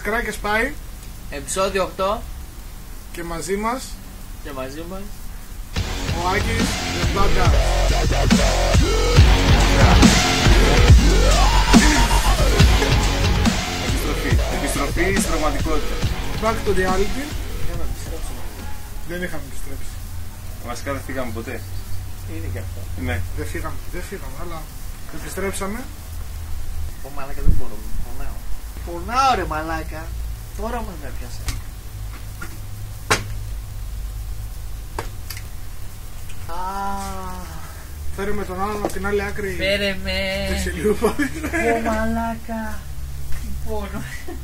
Κράκες πάει. Επεισόδιο 8. Και μαζί μας ο Άκης The Bad Guy. Επιστροφή στην πραγματικότητα. Back to reality. Δεν είχαμε επιστρέψει. Βασικά δεν φύγαμε ποτέ. Είναι και αυτό. Ναι. Δεν φύγαμε, αλλά επιστρέψαμε. Ω μαλάκα δεν μπορώ, πονάω. Πονάω ρε μαλάκα. Τώρα μας με έπιασε. Φέρε με τον άλλον από την άλλη άκρη. Φέρε με. Το ξυλίου πόδι. Ω μαλάκα. Τι πόνο.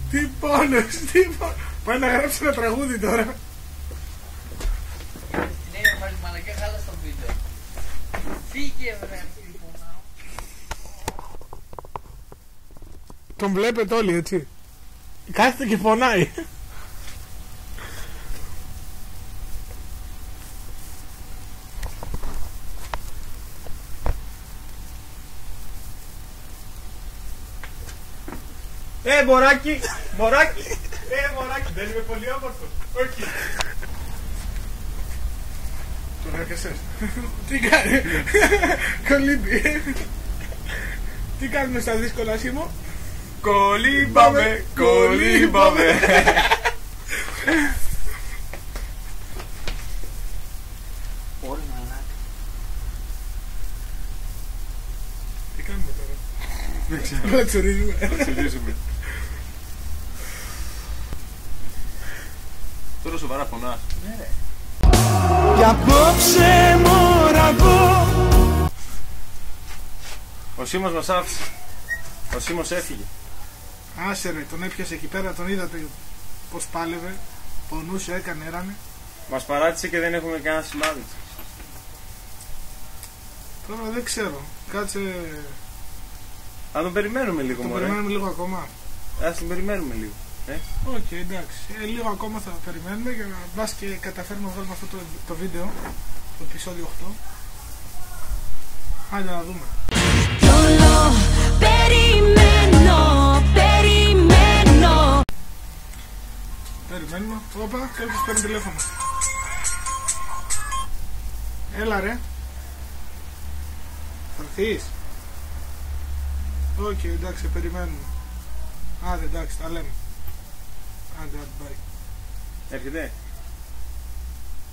Τι πόνος, τι πόνος. Πάει να γράψει ένα τραγούδι τώρα. Ναι, μαλάκα, χάλα στο βίντεο. Φύγε βρε, τι πονάω. Τον βλέπετε όλοι, έτσι. Κάθεται και πονάει. Μωράκι! Μωράκι, δεν είμαι πολύ όμορφος. Όχι. Τον έρχεσαι. Τι κάνει. Κολύμπι. Τι κάνουμε στα δύσκολα, Σίμω. Κολύμπαμε! Ωραία μαλάκα. Τι κάνουμε τώρα. Δεν ξέρω. Να τσουρίζουμε. Θα τσουρίζουμε. Τώρα σοβαρά πονάς. Ναι ρε. Κι απόψε μωραγώ. Ο Σίμος μας άφησε. Ο Σίμος έφυγε. Άσε ρε, τον έπιασε εκεί πέρα, τον είδατε πως πάλευε. Πονούσε, έκανε, έρανε. Μας παράτησε και δεν έχουμε κανένα σημάδι. Τώρα δεν ξέρω. Κάτσε. Θα τον περιμένουμε λίγο, Το μωρέ. περιμένουμε λίγο ακόμα. Ας τον περιμένουμε λίγο. Οκ, εντάξει. Λίγο ακόμα θα περιμένουμε για να μπας και καταφέρουμε να βγάλουμε αυτό το βίντεο. Το επεισόδιο 8. Άντε να δούμε. Περιμένουμε. Όπα, κάποιος παίρνει τηλέφωνο. Έλα ρε. Θα έρθεις. Οκ, εντάξει, περιμένουμε. Άντε, εντάξει, τα λέμε. Άντε, bye. Έρχεται.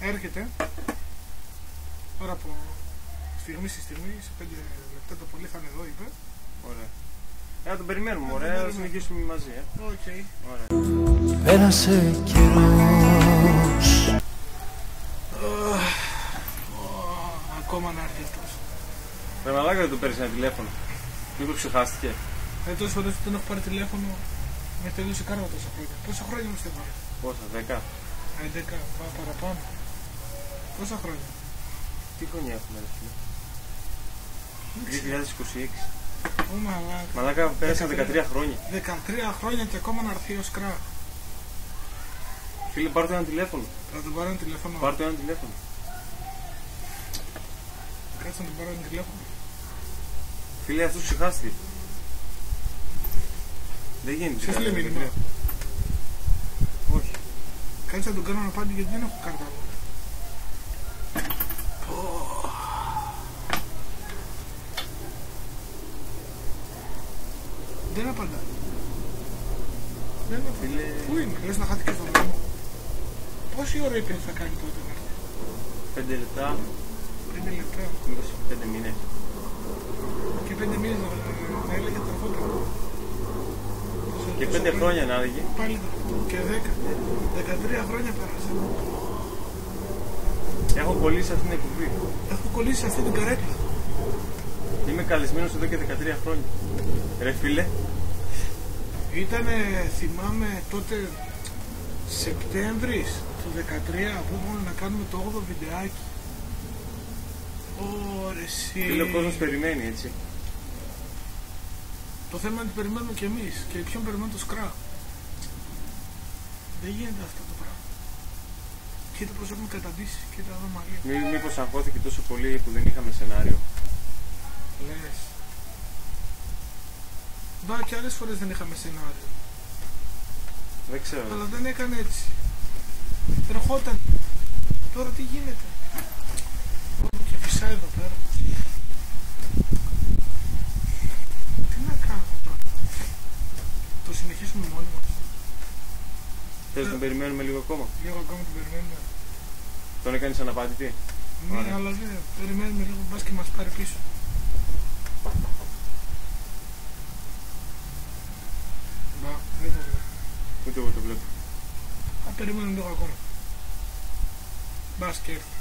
Έρχεται. Τώρα από στιγμή στη στιγμή, σε 5 λεπτά το πολύ θα είναι εδώ, είπε. Ωραία. Να τον περιμένουμε, ωραία. Θα συνεχίσουμε μαζί. Οκ. Ωραία. Πέρασε καιρός. Ακόμα να έρθει αυτός. Ρε μαλάκα δεν του πέρασε ένα τηλέφωνο. Μήπως ξεχάστηκε. Τόσες φορές που τον έχω πάρει τηλέφωνο, με τελείωσε κάρμα τόσα χρόνια. Πόσα χρόνια είμαστε εδώ. Πόσα, 10. 11, παραπάνω. Πόσα χρόνια. Τι χρονιά έχουμε ρε φίλε. 2026. Ω μαλάκα. Μαλάκα πέρασαν 13 χρόνια. 13 χρόνια και ακόμα να έρθει ο Σκρά. Φίλε πάρ' το ένα τηλέφωνο. Θα τον πάρω ένα τηλέφωνο. Πάρ' το ένα τηλέφωνο. Κάτσε να τον πάρω ένα τηλέφωνο. Φίλε αυτός ξεχάστηκε. Δεν γίνεται. Σε στείλε μήνυμα. Όχι. Κάτσε να τον κάνω να πάρει γιατί δεν έχω κάρτα. Δεν απαντά. Δεν απαντά. Φίλε. Πού είναι, λες να χάθηκε στον δρόμο. Πόση ώρα είπε θα κάνει τότε να έρθει. 5 λεπτά. 5 λεπτά. Μήπως 5 μήνες. Και 5 μήνες να έλεγε τροφότα. Και 5 χρόνια να έλεγε. Πάλι και 10. 13 χρόνια πέρασε. Έχω κολλήσει αυτήν την εκπομπή. Έχω κολλήσει σε αυτή την καρέκλα. Είμαι καλεσμένος εδώ και 13 χρόνια. Ρε φίλε. Ήτανε, θυμάμαι τότε Σεπτέμβρης του 13 που είπαμε να κάνουμε το 8ο βιντεάκι. Ωρε εσύ. Φίλε ο κόσμος περιμένει έτσι. Το θέμα είναι ότι περιμένουμε κι εμείς και ποιον περιμένουμε το Σκρά. Δεν γίνεται αυτό το πράγμα. Κοίτα πως έχουμε καταντήσει, κοίτα εδώ μαλλί. Μήπως αγχώθηκε τόσο πολύ που δεν είχαμε σενάριο. Λες. Μπα και άλλες φορές δεν είχαμε σενάριο. Δεν ξέρω. Αλλά δεν έκανε έτσι. Ερχόταν. Τώρα τι γίνεται. Και φυσάει εδώ πέρα. Τι να κάνω τώρα. Το συνεχίσουμε μόνοι μας. Θες να τον περιμένουμε λίγο ακόμα? Λίγο ακόμα τον περιμένουμε. Τον έκανες αναπάντητη? Ναι, Ωραία. αλλά δεν περιμένουμε λίγο, μπας και μας πάρει πίσω. Μπα, δεν το βλέπω. Ούτε εγώ το βλέπω. Θα περιμένουμε λίγο ακόμα. Μπας και έρθει.